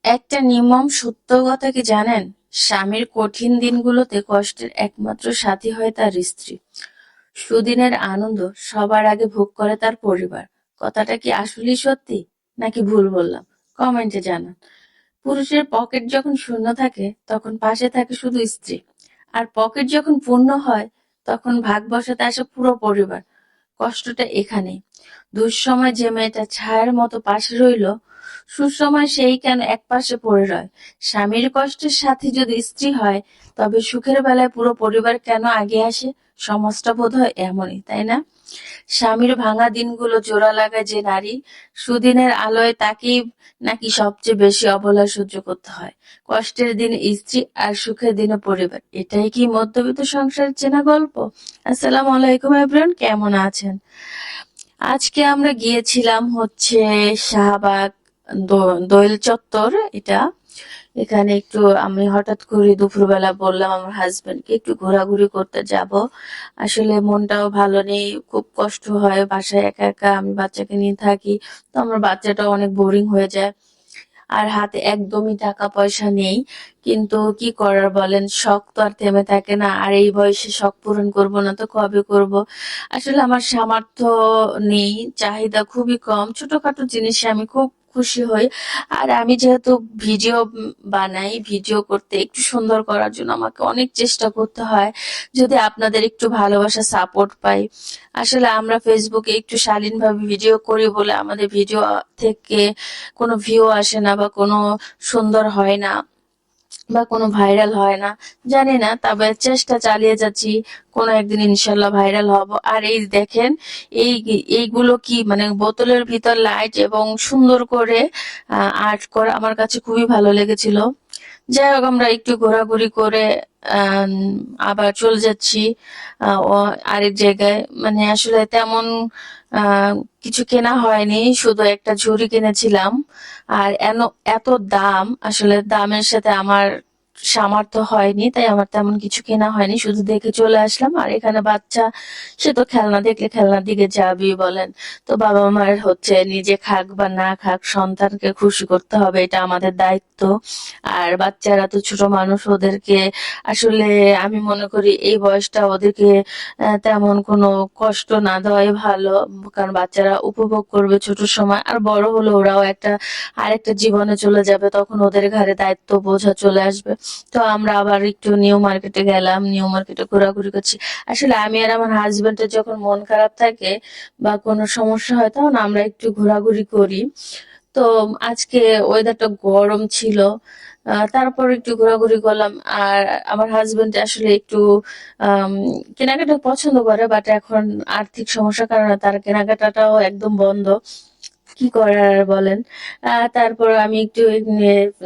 একটা নির্মম সত্য কথা কি জানেন? স্বামীর কঠিন দিনগুলোতে কষ্টের একমাত্র সাথী হয় তার স্ত্রী। সুদিনের আনন্দ সবার আগে ভোগ করে তার পরিবার। কথাটা কি আসলেই সত্যি, নাকি ভুল বললাম? কমেন্টে জানান। পুরুষের পকেট যখন শূন্য থাকে তখন পাশে থাকে শুধু স্ত্রী, আর পকেট যখন পূর্ণ হয় তখন ভাগ বসাতে আসে পুরো পরিবার। কষ্টটা এখানেই। দুঃসময় যে মেয়েটা ছায়ার মতো পাশে রইল, সুসময় সেই কেন একপাশে পড়ে রয়? স্বামীর কষ্টের সাথী যদি স্ত্রী হয়, তবে সুখের বেলায় পুরো পরিবার কেন আগে আসে? সমাজটা বোধহয় এমনই, তাই না? স্বামীর ভাঙা দিনগুলো জোড়া লাগায় যে নারী, সুদিনের আলোয় তাকেই নাকি সবচেয়ে বেশি অবহেলা সহ্য করতে হয়। কষ্টের দিনে স্ত্রী আর সুখের দিনে পরিবার। এটাই কি মধ্যবিত্ত সংসারের চেনা গল্প? আসসালামু আলাইকুম এভরিওয়ান, কেমন আছেন? আজকে আমরা গিয়েছিলাম হচ্ছে শাহবাগ, দোয়েল চত্বর। এটা এখানে একটু আমি হঠাৎ করে দুপুরবেলা বললাম আমার হাজবেন্ডকে একটু ঘোরাঘুরি করতে যাব। আসলে মনটাও ভালো নেই, খুব কষ্ট হয় বাসায় একা একা, আমি বাচ্চাকে নিয়ে থাকি। তো আমার বাচ্চাটা অনেক বোরিং হয়ে যায়, আর হাতে একদমই টাকা পয়সা নেই। কিন্তু কি করার বলেন, শখ তো আর থেমে থাকে না, আর এই বয়সে শখ পূরণ করব না তো কবে করব? আসলে আমার সামর্থ্য নেই, চাহিদা খুবই কম, ছোটখাটো জিনিসে আমি খুব খুশি হই। আর আমি যেহেতু ভিডিও বানাই, ভিডিও করতে একটু সুন্দর করার জন্য আমাকে অনেক চেষ্টা করতে হয়। যদি আপনাদের একটু ভালোবাসা সাপোর্ট পাই, আসলে আমরা ফেসবুকে একটু শালীনভাবে ভিডিও করি বলে আমাদের ভিডিও থেকে কোনো ভিউ আসে না, বা কোনো সুন্দর হয় না, বা কোনো ভাইরাল হয় না, জানি না, তবে চেষ্টা চালিয়ে যাচ্ছি। কোনো একদিন ইনশাল্লাহ ভাইরাল হব। আর এই দেখেন, এই এইগুলো কি মানে বোতলের ভিতর লাইট এবং সুন্দর করে আর্ট করা আমার কাছে খুবই ভালো লেগেছিল। যাই হোক, আমরা একটু ঘোরাঘুরি করে আম, আবার চলে যাচ্ছি আরেক জায়গায়। মানে আসলে তেমন আহ কিছু কেনা হয়নি, শুধু একটা ঝুড়ি কিনেছিলাম। আর এত দাম, আসলে দামের সাথে আমার সামর্থ্য হয়নি, তাই আমার তেমন কিছু কেনা হয়নি, শুধু দেখে চলে আসলাম। আর এখানে বাচ্চা, সে তো খেলনা দেখলে খেলনার দিকে যাবি বলেন। তো বাবা মায়ের হচ্ছে নিজে খাক বা না খাক, সন্তানকে খুশি করতে হবে, এটা আমাদের দায়িত্ব। আর বাচ্চারা তো ছোট মানুষ, ওদেরকে আসলে আমি মনে করি এই বয়সটা ওদেরকে তেমন কোনো কষ্ট না দেওয়াই ভালো। কারণ বাচ্চারা উপভোগ করবে ছোট সময়, আর বড় হলে ওরাও আরেকটা জীবনে চলে যাবে, তখন ওদের ঘাড়ে দায়িত্ব বোঝা চলে আসবে। তো আমরা আবার একটু নিউ মার্কেটে গেলাম, নিউ মার্কেটে ঘোরাঘুরি করছি। আসলে আমি আর আমার হাজবেন্ডের যখন মন খারাপ থাকে বা কোনো সমস্যা হয়, তখন আমরা একটু ঘোরাঘুরি করি। তো আজকে ওয়েদারটা গরম ছিল, তারপর একটু ঘোরাঘুরি করলাম। আর আমার হাজবেন্ড আসলে একটু আম, কেনাকাটা পছন্দ করে, বাট এখন আর্থিক সমস্যার কারণে তার কেনাকাটাটাও একদম বন্ধ। কি করার আর বলেন। তারপর আমি একটু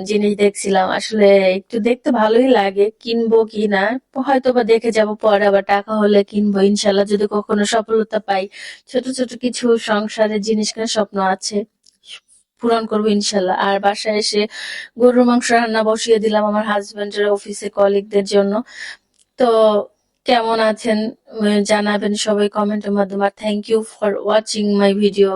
জিনিস দেখছিলাম, আসলে একটু দেখতে ভালোই লাগে, কিনবো কি না হয়তো বা দেখে যাব পরে, আবার টাকা হলে কিনবো ইনশাল্লাহ, যদি কখনো সফলতা পাই। ছোট ছোট কিছু সংসারের জিনিস কেনার স্বপ্ন আছে, পূরণ করবো ইনশাল্লাহ। আর বাসায় এসে গরুর মাংস রান্না বসিয়ে দিলাম আমার হাজবেন্ডের অফিসে কলিগদের জন্য। তো কেমন আছেন জানাবেন সবাই কমেন্টের মাধ্যমে। আর thank you for watching my video.